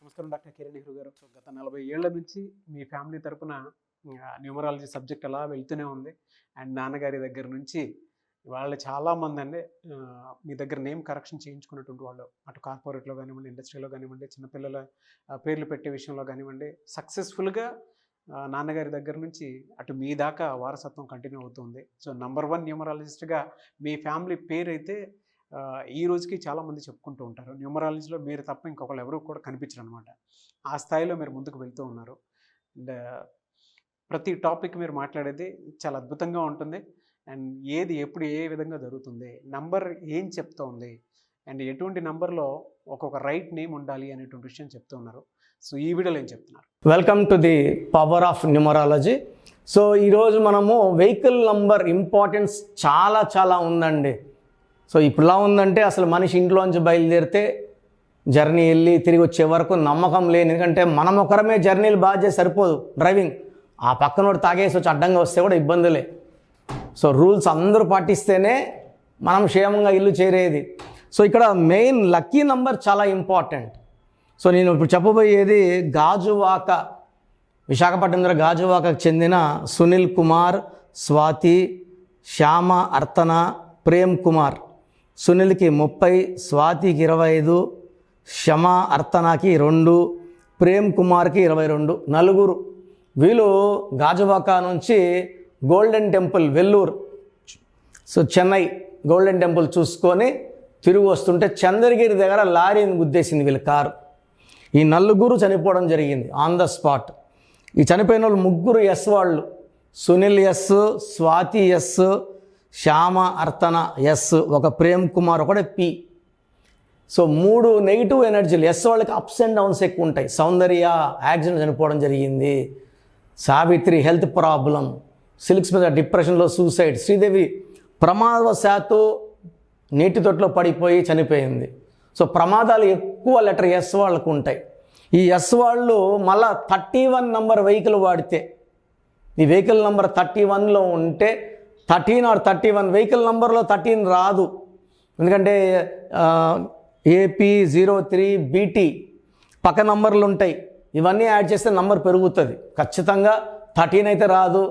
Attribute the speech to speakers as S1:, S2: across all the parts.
S1: నమస్కారం డాక్టర్ కిరణ్ నెహ్రూ గారు. సో గత 40 ఏళ్ల నుంచి మీ ఫ్యామిలీ తరపున న్యూమరాలజీ సబ్జెక్ట్ అలా వెళ్తూనే ఉంది. అండ్ నాన్నగారి దగ్గర నుంచి వాళ్ళు చాలామంది అండి మీ దగ్గర నేమ్ కరెక్షన్ చేయించుకున్నటువంటి వాళ్ళు, అటు కార్పొరేట్లో కానివ్వండి, ఇండస్ట్రీలో కానివ్వండి, చిన్నపిల్లల పేర్లు పెట్టే విషయంలో కానివ్వండి, సక్సెస్ఫుల్గా నాన్నగారి దగ్గర నుంచి అటు మీ దాకా వారసత్వం కంటిన్యూ అవుతుంది. సో నంబర్ 1 న్యూమరాలజిస్ట్గా మీ ఫ్యామిలీ పేరు అయితే ఈ రోజుకి చాలామంది చెప్పుకుంటూ ఉంటారు. న్యూమరాలజీలో మీరు తప్ప ఇంకొకళ్ళు ఎవరు కూడా కనిపించరు అనమాట. ఆ స్థాయిలో మీరు ముందుకు వెళ్తూ ఉన్నారు. అండ్ ప్రతి టాపిక్ మీరు మాట్లాడేది చాలా అద్భుతంగా ఉంటుంది. అండ్ ఏది ఎప్పుడు ఏ విధంగా జరుగుతుంది, నంబర్ ఏం చెప్తోంది, అండ్ ఎటువంటి నంబర్లో ఒక్కొక్క రైట్ నేమ్ ఉండాలి అనేటువంటి విషయం చెప్తూ ఉన్నారు. సో ఈ వీడియోలో ఏం చెప్తున్నారు?
S2: Welcome to the power of numerology. So ఈరోజు మనము వెహికల్ నంబర్ ఇంపార్టెన్స్ చాలా ఉందండి. సో ఇప్పుడులా ఉందంటే అసలు మనిషి ఇంట్లోంచి బయలుదేరితే జర్నీ వెళ్ళి తిరిగి వచ్చే వరకు నమ్మకం లేని, ఎందుకంటే మనం ఒకరమే జర్నీలు బాగా చేసి సరిపోదు. డ్రైవింగ్ ఆ పక్కనోడు తాగేసి వచ్చి అడ్డంగా వస్తే కూడా ఇబ్బందులే. సో రూల్స్ అందరూ పాటిస్తేనే మనం క్షేమంగా ఇల్లు చేరేది. సో ఇక్కడ మెయిన్ లక్కీ నంబర్ చాలా ఇంపార్టెంట్. సో నేను ఇప్పుడు చెప్పబోయేది గాజువాక, విశాఖపట్నం దగ్గర గాజువాకకు చెందిన సునీల్ కుమార్, స్వాతి, శ్యామ, అర్తన, ప్రేమ్ కుమార్. సునీల్కి 30, స్వాతికి 25, శ్యామ అర్తనాకి 2, ప్రేమ్ కుమార్కి 22. నలుగురు వీళ్ళు గాజువాక నుంచి golden temple Vellore, so Chennai golden temple చూసుకొని తిరిగి వస్తుంటే చంద్రగిరి దగ్గర లారీని గుద్దేసింది వీళ్ళ కారు. ఈ నలుగురు చనిపోవడం జరిగింది ఆన్ ద స్పాట్. ఈ చనిపోయిన వాళ్ళు ముగ్గురు ఎస్ వాళ్ళు. Sunil S, Swathi S, Shyama Arthana S, ఒక ప్రేమ్ కుమార్ ఒకటే పి. సో 3 నెగిటివ్ ఎనర్జీలు. ఎస్ వాళ్ళకి అప్స్ అండ్ డౌన్స్ ఎక్కువ ఉంటాయి. సౌందర్య యాక్సిడెంట్ చనిపోవడం జరిగింది. సావిత్రి హెల్త్ ప్రాబ్లం, సిల్క్స్ మీద డిప్రెషన్లో సూసైడ్. శ్రీదేవి ప్రమాదవశాత్తు నీటి తొట్టులో పడిపోయి చనిపోయింది. సో ప్రమాదాలు ఎక్కువ లెటర్ ఎస్ వాళ్ళకు ఉంటాయి. ఈ ఎస్ వాళ్ళు మళ్ళా 31 నంబర్ వెహికల్ వాడితే, ఈ వెహికల్ నంబర్ 31లో ఉంటే 13 or 31 వెహికల్ నంబర్లో 13 రాదు. ఎందుకంటే AP03 BT పక్క నంబర్లు ఉంటాయి. ఇవన్నీ యాడ్ చేస్తే నంబర్ పెరుగుతుంది. ఖచ్చితంగా 13 అయితే రాదు,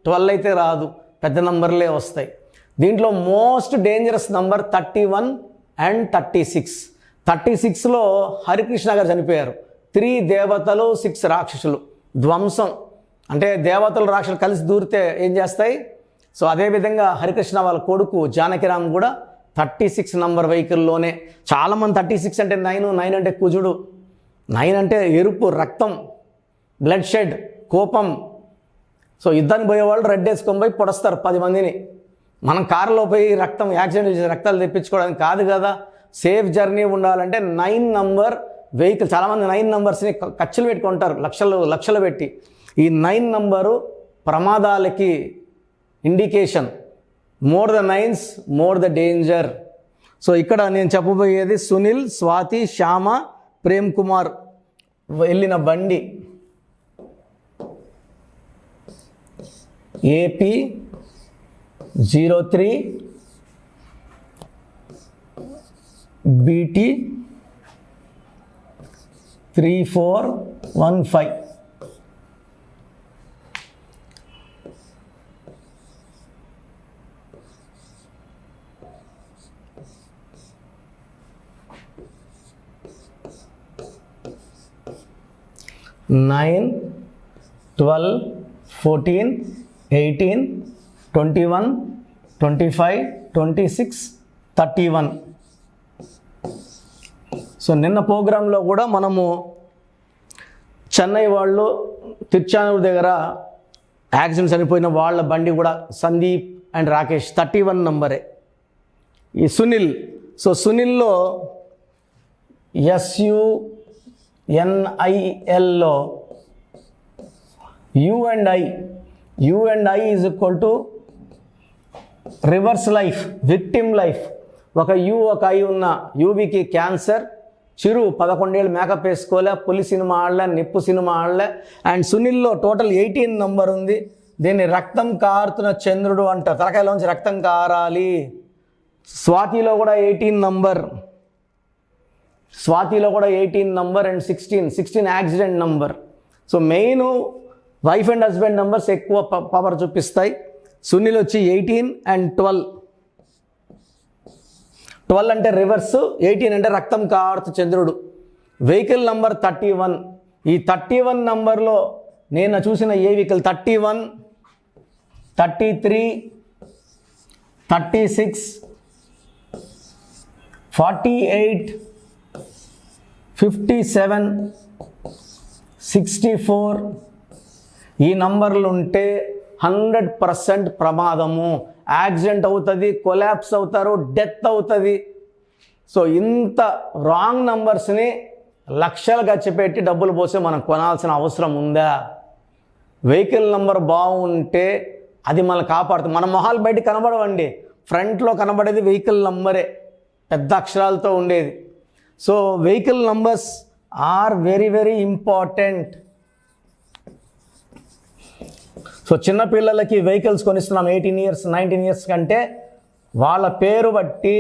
S2: 12 అయితే రాదు, పెద్ద నంబర్లే వస్తాయి. దీంట్లో మోస్ట్ డేంజరస్ నంబర్ 31 and 36. 36లో హరికృష్ణ గారు చనిపోయారు. 3 దేవతలు 6 రాక్షసులు. ధ్వంసం అంటే దేవతలు రాక్షసులు కలిసి దూరితే ఏం చేస్తాయి. సో అదేవిధంగా హరికృష్ణ వాళ్ళ కొడుకు జానకిరామ్ కూడా 36 నంబర్ వెహికల్లోనే. చాలామంది 36 అంటే 9 అంటే కుజుడు, 9 అంటే ఎరుపు, రక్తం, బ్లడ్ షెడ్, కోపం. సో యుద్ధానికి పోయేవాళ్ళు రెడ్ వేసుకొని పోయి పొడుస్తారు 10 మందిని. మనం కారులో పోయి రక్తం యాక్సిడెంట్ చేసి రక్తాలు తెప్పించుకోవడానికి కాదు కదా. సేఫ్ జర్నీ ఉండాలంటే 9 నంబర్ వెహికల్. చాలామంది 9 నంబర్స్ని ఖర్చులు పెట్టుకుంటారు, లక్షలు పెట్టి. ఈ 9 నంబరు ప్రమాదాలకి indication. More the 9s more the danger. So ఇక్కడ నేను చెప్పబోయేది సునీల్, స్వాతి, శ్యామ, ప్రేమ్ కుమార్ వెళ్ళిన బండి AP03 BT 3415. Nine, 12, 14, 18, 21, 25, 26, 31. సో నిన్న ప్రోగ్రాంలో కూడా మనము చెన్నై వాళ్ళు తిరుచానూరు దగ్గర యాక్సిడెంట్ చనిపోయిన వాళ్ళ బండి కూడా సందీప్ అండ్ రాకేష్ 31 నంబరే. ఈ సునీల్, సో సునీల్లో SUNILలో U and I is equal to reverse life, victim life. ఒక U ఒక I ఉన్న యూవికి క్యాన్సర్, చిరు 11 ఏళ్ళు మేకప్ వేసుకోలే, పులి సినిమా ఆడలే, నిప్పు సినిమా ఆడలే. అండ్ సునీల్లో టోటల్ 18 నంబర్ ఉంది. దీన్ని రక్తం కారుతున్న చంద్రుడు అంటారు, తలకాయలోంచి రక్తం కారాలి. స్వాతిలో కూడా 18 నంబర్. స్వాతిలో కూడా 18 number and 16 accident number. So main wife and husband numbers ఎక్కువ పవర్ చూపిస్తాయి. సునీల్ వచ్చి 18 అండ్ 12. 12 అంటే రివర్స్, 18 అంటే రక్తం కారుతు చంద్రుడు. Vehicle number 31. ఈ 31 నంబర్లో నేను చూసిన ఏ వెహికల్ 31, 33, 36, 48, 57, 64 ఈ నంబర్లు ఉంటే 100% ప్రమాదము. యాక్సిడెంట్ అవుతుంది, కొలాప్స్ అవుతారు, డెత్ అవుతుంది. సో ఇంత రాంగ్ నంబర్స్ని లక్షలు ఖర్చు పెట్టి డబ్బులు పోసి మనం కొనాల్సిన అవసరం ఉందా? వెహికల్ నంబర్ బాగుంటే అది మనల్ని కాపాడుతుంది. మన మొహాలు బయట కనబడవండి, ఫ్రంట్లో కనబడేది వెహికల్ నంబరే, పెద్ద అక్షరాలతో ఉండేది. So vehicle numbers are very very important. So చిన్నపిల్లలకి వెహికల్స్ కొనిస్తున్నాం 18 ఇయర్స్ 19 ఇయర్స్ కంటే వాళ్ళ పేరు బట్టి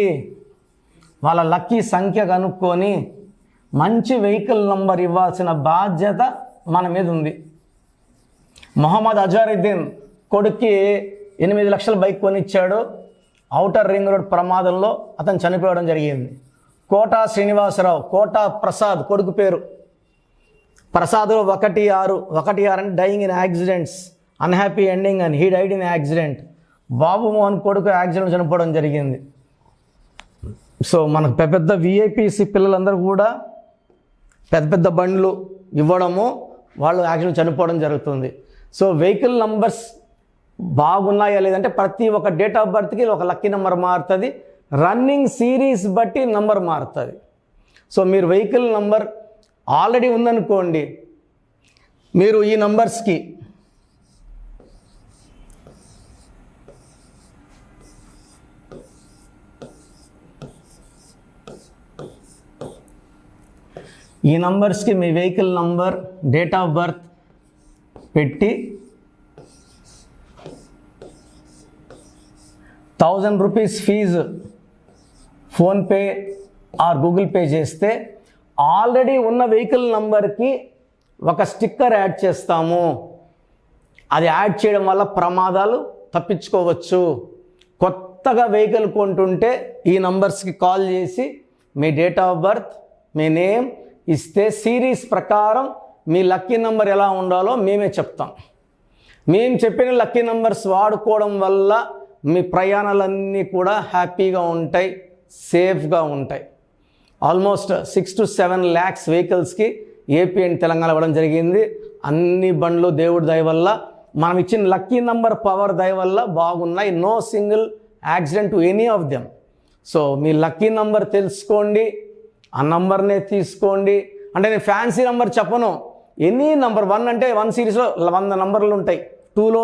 S2: వాళ్ళ లక్కీ సంఖ్య కనుక్కొని మంచి వెహికల్ నంబర్ ఇవ్వాల్సిన బాధ్యత మన మీద ఉంది. మొహమ్మద్ అజారుద్దీన్ కొడుక్కి 8 లక్షల బైక్ కొనిచ్చాడు. ఔటర్ రింగ్ రోడ్ ప్రమాదంలో అతను చనిపోవడం జరిగింది. కోటా శ్రీనివాసరావు, కోటా ప్రసాద్ కొడుకు పేరు. ప్రసాద్లో 1-6 అంటే dyeing in accidents, unhappy ending అని, హీ డైడ్ ఇన్ యాక్సిడెంట్. బాబు మోహన్ కొడుకు యాక్సిడెంట్ చనిపోవడం జరిగింది. సో మనకు పెద్ద విఐపీసీ పిల్లలందరూ కూడా పెద్ద బండ్లు ఇవ్వడము, వాళ్ళు యాక్సిడెంట్ చనిపోవడం జరుగుతుంది. సో వెహికల్ నంబర్స్ బాగున్నాయా లేదంటే ప్రతి ఒక్క డేట్ ఆఫ్ బర్త్కి ఒక లక్కీ నెంబర్ మారుతుంది, రన్నింగ్ సిరీస్ బట్టి నంబర్ మారుతుంది. సో మీరు వెహికల్ నంబర్ ఆల్రెడీ ఉందనుకోండి, మీరు ఈ నంబర్స్కి మీ vehicle number date of birth పెట్టి 1000 rupees fee PhonePe or Google Pay చేస్తే ఆల్రెడీ ఉన్న వెహికల్ నంబర్కి ఒక స్టిక్కర్ యాడ్ చేస్తాము. అది యాడ్ చేయడం వల్ల ప్రమాదాలు తప్పించుకోవచ్చు. కొత్తగా వెహికల్ కొంటుంటే ఈ నంబర్స్కి కాల్ చేసి మీ డేట్ ఆఫ్ బర్త్, మీ నేమ్ ఇస్తే సిరీస్ ప్రకారం మీ లక్కీ నెంబర్ ఎలా ఉండాలో మేమే చెప్తాం. మేము చెప్పిన లక్కీ నెంబర్స్ వాడుకోవడం వల్ల మీ ప్రయాణాలన్నీ కూడా హ్యాపీగా ఉంటాయి, సేఫ్గా ఉంటాయి. ఆల్మోస్ట్ 6 to 7 lakhs వెహికల్స్కి ఏపీ అండ్ తెలంగాణ ఇవ్వడం జరిగింది. అన్ని బండ్లు దేవుడి దయ వల్ల, మనం ఇచ్చిన లక్కీ నెంబర్ పవర్ దయ వల్ల బాగున్నాయి. No single accident to any of them. So మీ లక్కీ నెంబర్ తెలుసుకోండి, ఆ నంబర్నే తీసుకోండి. అంటే నేను ఫ్యాన్సీ నెంబర్ చెప్పను, ఎనీ నంబర్. 1 అంటే 1 సిరీస్లో 100 నంబర్లు ఉంటాయి, 2లో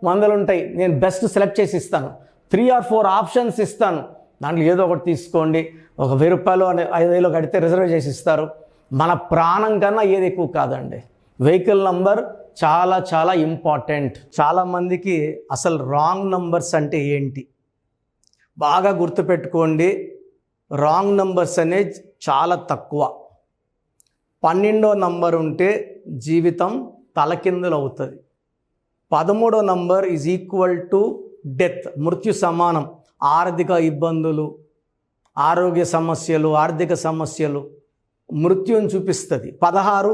S2: 100 ఉంటాయి. నేను బెస్ట్ సెలెక్ట్ చేసి ఇస్తాను. 3 or 4 ఆప్షన్స్ ఇస్తాను, దాంట్లో ఏదో ఒకటి తీసుకోండి. ఒక 1000 రూపాయలు 5000 కడితే రిజర్వ్ చేసి ఇస్తారు. మన ప్రాణం కన్నా ఏది ఎక్కువ కాదండి. వెహికల్ నంబర్ చాలా చాలా ఇంపార్టెంట్. చాలామందికి అసలు రాంగ్ నంబర్స్ అంటే ఏంటి బాగా గుర్తుపెట్టుకోండి. రాంగ్ నంబర్స్ అనేది చాలా తక్కువ. 12వ నంబర్ ఉంటే జీవితం తలకిందులు అవుతుంది. 13వ number is equal to death, మృత్యు సమానం. ఆర్థిక ఇబ్బందులు, ఆరోగ్య సమస్యలు, ఆర్థిక సమస్యలు మృత్యుని చూపిస్తుంది. 16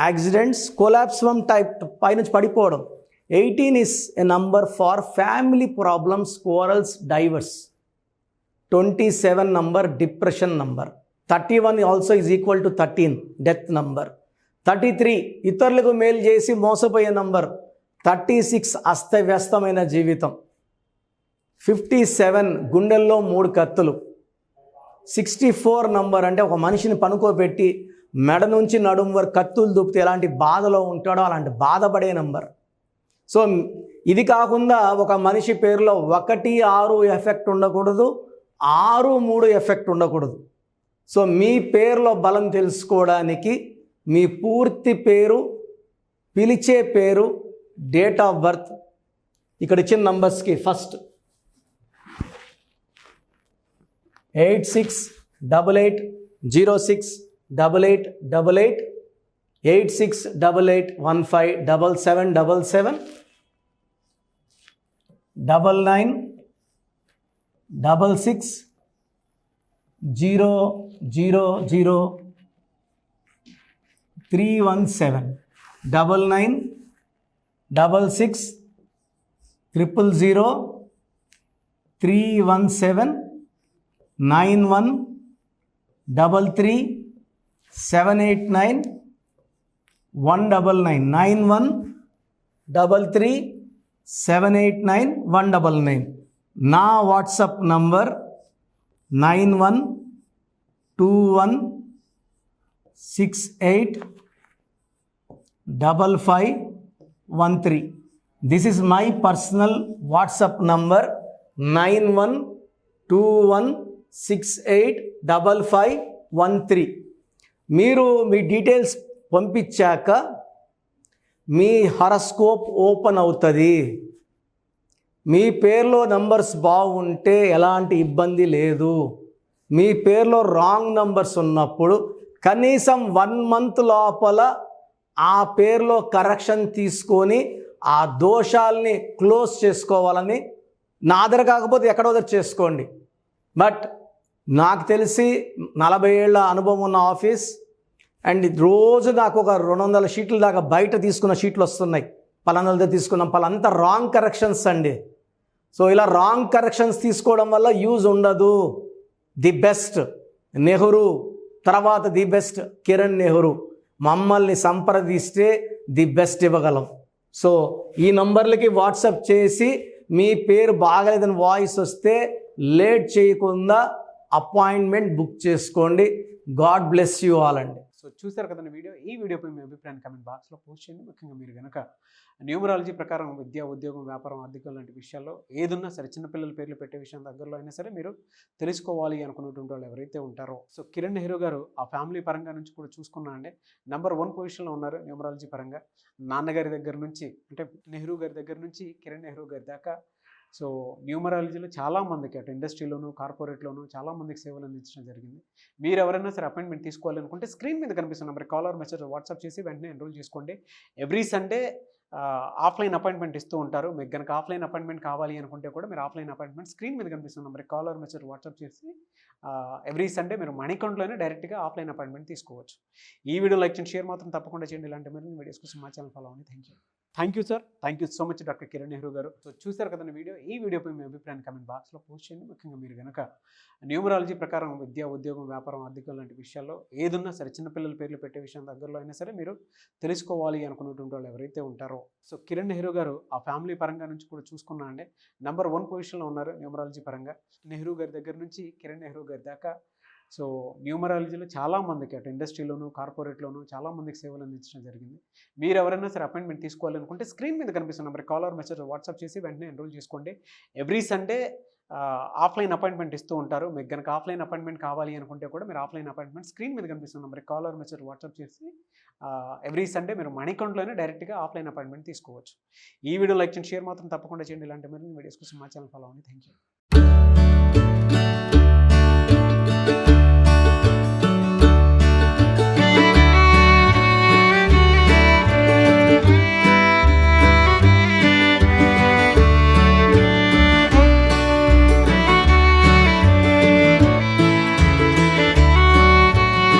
S2: యాక్సిడెంట్స్, కొలాప్స్ ఫ్రమ్ టైప్ పైనుంచి పడిపోవడం. 18 is a number for family problems, quarrels, divorce. 27 number depression number. 31 also is equal to 13 death number. 33 ఇతరులకు మేలు చేసి మోసపోయే నంబర్. 36 అస్తవ్యస్తమైన జీవితం. 57 గుండెల్లో 3 కత్తులు. 64 నంబర్ అంటే ఒక మనిషిని పనుకోబెట్టి మెడ నుంచి నడుము వరకు కత్తులు దూపితే ఎలాంటి బాధలో ఉంటాడో అలాంటి బాధపడే నంబర్. సో ఇది కాకుండా ఒక మనిషి పేరులో 1-6 ఎఫెక్ట్ ఉండకూడదు, 6-3 ఎఫెక్ట్ ఉండకూడదు. సో మీ పేరులో బలం తెలుసుకోవడానికి మీ పూర్తి పేరు, పిలిచే పేరు, డేట్ ఆఫ్ బర్త్, ఇక్కడ ఇచ్చిన నంబర్స్కి ఫస్ట్ 8688 068888 868815 7777 9966 000 317 9966 000 317 9133 789 199 9133 789 199. నా WhatsApp number 9121685513. This is my personal WhatsApp number 9121685513. మీరు మీ డీటెయిల్స్ పంపించాక మీ హారోస్కోప్ ఓపెన్ అవుతుంది. మీ పేరులో నంబర్స్ బాగుంటే ఎలాంటి ఇబ్బంది లేదు. మీ పేరులో రాంగ్ నంబర్స్ ఉన్నప్పుడు కనీసం 1 month లోపల ఆ పేరులో కరెక్షన్ తీసుకొని ఆ దోషాల్ని క్లోజ్ చేసుకోవాలని, నా దగ్గర కాకపోతే ఎక్కడో దగ్గర చేసుకోండి. బట్ నాకు తెలిసి 40 ఏళ్ళ అనుభవం ఉన్న ఆఫీస్ అండ్ రోజు నాకు ఒక 200 షీట్ల దాకా బయట తీసుకున్న షీట్లు వస్తున్నాయి. పలానా దగ్గర తీసుకున్నాం, పలాంతా రాంగ్ కరెక్షన్స్ అండి. సో ఇలా రాంగ్ కరెక్షన్స్ తీసుకోవడం వల్ల యూజ్ ఉండదు. ది బెస్ట్ నెహ్రూ, తర్వాత ది బెస్ట్ కిరణ్ నెహ్రూ, మమ్మల్ని సంప్రదిస్తే ది బెస్ట్ ఇవ్వగలం. సో ఈ నంబర్లకి వాట్సాప్ చేసి మీ పేరు బాగలేదని వాయిస్ వస్తే లేట్ చేయకుండా అపాయింట్మెంట్ బుక్ చేసుకోండి. గాడ్ బ్లెస్ యూ ఆల్ అండి.
S1: సో చూసారు కదండి వీడియో. ఈ వీడియోపై మీ అభిప్రాయాన్ని కామెంట్ బాక్స్లో పోస్ట్ చేయండి. ముఖ్యంగా మీరు కనుక న్యూమరాలజీ ప్రకారం విద్య, ఉద్యోగం, వ్యాపారం, ఆర్థికం లాంటి విషయాల్లో ఏదున్నా సరే, చిన్నపిల్లల పేర్లు పెట్టే విషయం దగ్గరలో అయినా సరే మీరు తెలుసుకోవాలి అనుకున్నటువంటి వాళ్ళు ఎవరైతే ఉంటారో, సో కిరణ్ నెహ్రూ గారు ఆ ఫ్యామిలీ పరంగా నుంచి కూడా చూసుకున్నా అండి నంబర్ 1 పొజిషన్లో ఉన్నారు న్యూమరాలజీ పరంగా. నాన్నగారి దగ్గర నుంచి, అంటే నెహ్రూ గారి దగ్గర నుంచి కిరణ్ నెహ్రూ గారి దాకా సో న్యూమరాలజీలో చాలామందికి అటు ఇండస్ట్రీలోను, కార్పొరేట్లోను చాలామందికి సేవలు అందించడం జరిగింది. మీరు ఎవరైనా సరే అపాయింట్మెంట్ తీసుకోవాలనుకుంటే స్క్రీన్ మీద కనిపిస్తున్న నెంబర్ కాలర్ మెసేజ్ వాట్సాప్ చేసి వెంటనే ఎన్రోల్ చేసుకోండి. ఎవ్రీ సండే ఆఫ్లైన్ అపాయింట్మెంట్ ఇస్తూ ఉంటారు. మీకు కనుక ఆఫ్లైన్ అపాయింట్మెంట్ కావాలి అనుకుంటే కూడా మీరు ఆఫ్లైన్ అపాయింట్మెంట్ స్క్రీన్ మీద కనిపిస్తున్న నెంబర్ కాలర్ మెసేజ్ వాట్సాప్ చేసి ఎవ్రీ సండే మీరు మనీ అకౌంట్లోనే డైరెక్ట్గా ఆఫ్లైన్ అపాయింట్మెంట్ తీసుకోవచ్చు. ఈ వీడియో లైక్ చేయండి, షేర్ మాత్రం తప్పకుండా చేయండి. ఇలాంటి మరిన్ని వీడియోస్ కోసం మా ఛానల్ ఫాలో అవ్వండి. Thank you sir. Thank you so much doctor Kiran Nehru గారు. సో చూసారు కదండి వీడియో. ఈ వీడియోపై మీ అభిప్రాయాన్ని కామెంట్ బాక్స్లో పోస్ట్ చేయండి. ముఖ్యంగా మీరు కనుక న్యూమరాలజీ ప్రకారం విద్య, ఉద్యోగం, వ్యాపారం, ఆర్థికం లాంటి విషయాల్లో ఏదున్నా సరే, చిన్నపిల్లల పేర్లు పెట్టే విషయం దగ్గరలో అయినా సరే మీరు తెలుసుకోవాలి అనుకున్నటువంటి వాళ్ళు ఎవరైతే ఉంటారో, సో కిరణ్ నెహ్రూ గారు ఆ ఫ్యామిలీ పరంగా నుంచి కూడా చూసుకున్నా అండి నంబర్ 1 పొజిషన్లో ఉన్నారు న్యూమరాలజీ పరంగా. నెహ్రూ గారి దగ్గర నుంచి కిరణ్ నెహ్రూ గారి దాకా సో న్యూమరాలజీలో చాలామందికి అటు ఇండస్ట్రీలోను, కార్పొరేట్లోను చాలామందికి సేవలు అందించడం జరిగింది. మీరు ఎవరైనా సరే అపాయింట్మెంట్ తీసుకోవాలనుకుంటే స్క్రీన్ మీద కనిపిస్తున్న నెంబర్ కాలర్ మెసేజ్ వాట్సాప్ చేసి వెంటనే ఎన్రోల్ చేసుకోండి. ఎవ్రీ సండే ఆఫ్లైన్ అపాయింట్మెంట్ ఇస్తూ ఉంటారు. మీకు కనుక ఆఫ్లైన్ అపాయింట్మెంట్ కావాలి అనుకుంటే కూడా మీరు ఆఫ్లైన్ అపాయింట్మెంట్ స్క్రీన్ మీద కనిపిస్తున్న నెంబర్ కాలర్ మెసేజ్ వాట్సాప్ చేసి ఎవ్రీ సండే మీరు మనీ అకౌంట్లోనే డైరెక్ట్గా ఆఫ్లైన్ అపాయింట్మెంట్ తీసుకోవచ్చు. ఈ వీడియో లైక్ చేయండి, షేర్ మాత్రం తప్పకుండా చేయండి. ఇలాంటి మరిన్ని వీడియోస్ కోసం మా ఛానల్ ఫాలో అవ్వండి. Thank you.